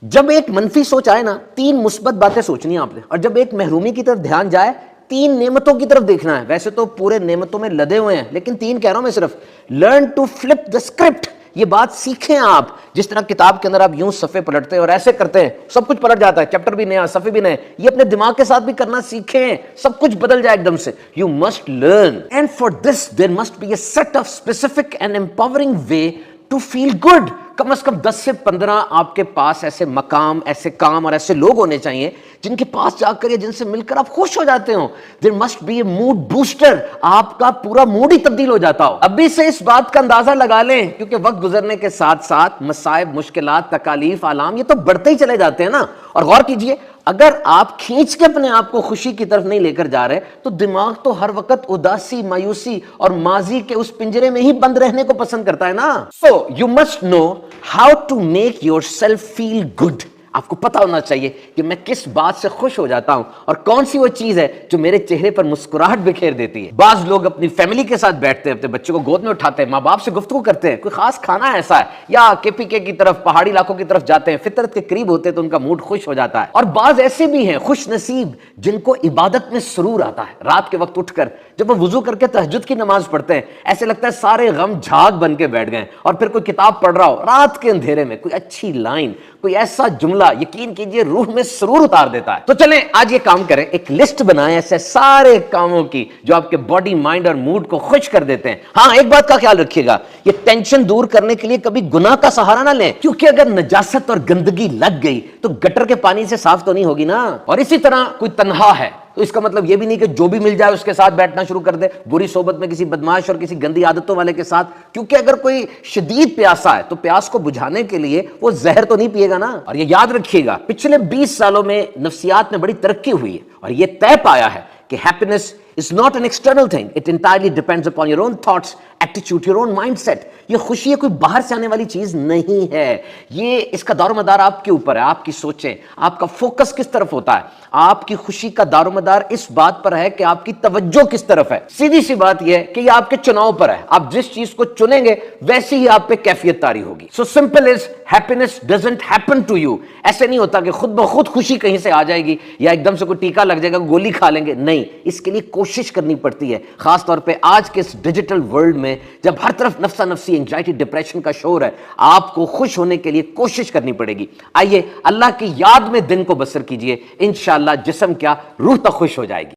جب ایک منفی سوچ آئے نا، 3 مثبت باتیں سوچنی ہیں آپ نے، اور جب ایک محرومی کی طرف دھیان جائے 3 نعمتوں کی طرف دیکھنا ہے۔ ویسے تو پورے نعمتوں میں لدے ہوئے ہیں، لیکن 3 کہہ رہا ہوں میں صرف۔ Learn to flip the script, یہ بات سیکھیں آپ۔ جس طرح کتاب کے اندر آپ یوں صفحے پلٹتے ہیں اور ایسے کرتے ہیں، سب کچھ پلٹ جاتا ہے، چیپٹر بھی نیا، صفحے بھی نئے، یہ اپنے دماغ کے ساتھ بھی کرنا سیکھیں، سب کچھ بدل جائے ایک دم سے۔ You must learn, and for this there must be a set of specific and empowering way to feel good. کم از کم 10 سے 15 آپ کے پاس ایسے مقام، ایسے کام اور ایسے لوگ ہونے چاہیے جن کے پاس جا کر یا جن سے مل کر آپ خوش ہو جاتے ہو۔ There must be a mood booster, آپ کا پورا موڈ ہی تبدیل ہو جاتا ہو۔ ابھی سے اس بات کا اندازہ لگا لیں، کیونکہ وقت گزرنے کے ساتھ ساتھ مصائب، مشکلات، تکالیف، آلام یہ تو بڑھتے ہی چلے جاتے ہیں نا۔ اور غور کیجئے، اگر آپ کھینچ کے اپنے آپ کو خوشی کی طرف نہیں لے کر جا رہے تو دماغ تو ہر وقت اداسی، مایوسی اور ماضی کے اس پنجرے میں ہی بند رہنے کو پسند کرتا ہے نا۔ So you must know how to make yourself feel good. آپ کو پتا ہونا چاہیے کہ میں کس بات سے خوش ہو جاتا ہوں اور کون سی وہ چیز ہے جو میرے چہرے پر مسکراہٹ بکھیر دیتی ہے۔ بعض لوگ اپنی فیملی کے ساتھ بیٹھتے ہیں، اپنے بچے کو گود میں اٹھاتے ہیں، ماں باپ سے گفتگو کرتے ہیں، کوئی خاص کھانا ایسا ہے، یا KPK کی طرف، پہاڑی علاقوں کی طرف جاتے ہیں، فطرت کے قریب ہوتے ہیں تو ان کا موڈ خوش ہو جاتا ہے۔ اور بعض ایسے بھی ہیں خوش نصیب جن کو عبادت میں سرور آتا ہے۔ رات کے وقت اٹھ کر جب وہ وضو کر کے تہجد کی نماز پڑھتے ہیں، ایسے لگتا ہے سارے غم جھاگ بن کے بیٹھ گئے، اور پھر کوئی کتاب پڑھ رہا ہو رات کے اندھیرے میں، کوئی اچھی لائن، کوئی ایسا جملہ، یقین کیجئے روح میں سرور اتار دیتا ہے۔ تو چلیں آج یہ کام کریں، ایک لسٹ بنائیں ایسے سارے کاموں کی جو آپ کے باڈی، مائنڈ اور موڈ کو خوش کر دیتے ہیں۔ ہاں ایک بات کا خیال رکھیے گا، یہ ٹینشن دور کرنے کے لیے کبھی گناہ کا سہارا نہ لیں، کیونکہ اگر نجاست اور گندگی لگ گئی تو گٹر کے پانی سے صاف تو نہیں ہوگی نا۔ اور اسی طرح کوئی تنہا ہے تو اس کا مطلب یہ بھی نہیں کہ جو بھی مل جائے اس کے ساتھ بیٹھنا شروع کر دے، بری صحبت میں کسی بدماش اور کسی گندی عادتوں والے کے ساتھ، کیونکہ اگر کوئی شدید پیاسا ہے تو پیاس کو بجھانے کے لیے وہ زہر تو نہیں پیے گا نا۔ اور یہ یاد رکھیے گا، پچھلے 20 سالوں میں نفسیات میں بڑی ترقی ہوئی ہے، اور یہ طے پایا ہے کہ happiness is not an external thing, it entirely depends upon your own thoughts, attitude, your own mindset۔ یہ خوشی ہے کوئی باہر سے آنے والی چیز نہیں ہے، یہ اس کا دار و مدار آپ کے اوپر ہے، آپ کی سوچیں، آپ کا فوکس کس طرف ہوتا ہے۔ آپ کی خوشی کا دار و مدار اس بات پر ہے کہ آپ کی توجہ کس طرف ہے۔ سیدھی سی بات یہ ہے کہ یہ آپ کے چناؤ پر ہے، آپ جس چیز کو چنیں گے ویسی ہی آپ پہ کیفیت طاری ہوگی۔ So simple is happiness doesn't happen to you۔ ایسے نہیں ہوتا کہ خود بخود خوشی کہیں سے آ جائے گی یا ایک دم سے کوئی ٹیکا لگ جائے گا، گولی کھا لیں گے، نہیں، اس کے لیے کوشش کرنی پڑتی ہے، خاص طور پہ آج کے اس ڈیجیٹل ورلڈ میں جب ہر طرف نفسا نفسی، انگزائٹی، ڈپریشن کا شور ہے۔ آپ کو خوش ہونے کے لیے کوشش کرنی پڑے گی۔ آئیے اللہ کی یاد میں دن کو بسر کیجئے، انشاءاللہ جسم کیا روح تک خوش ہو جائے گی۔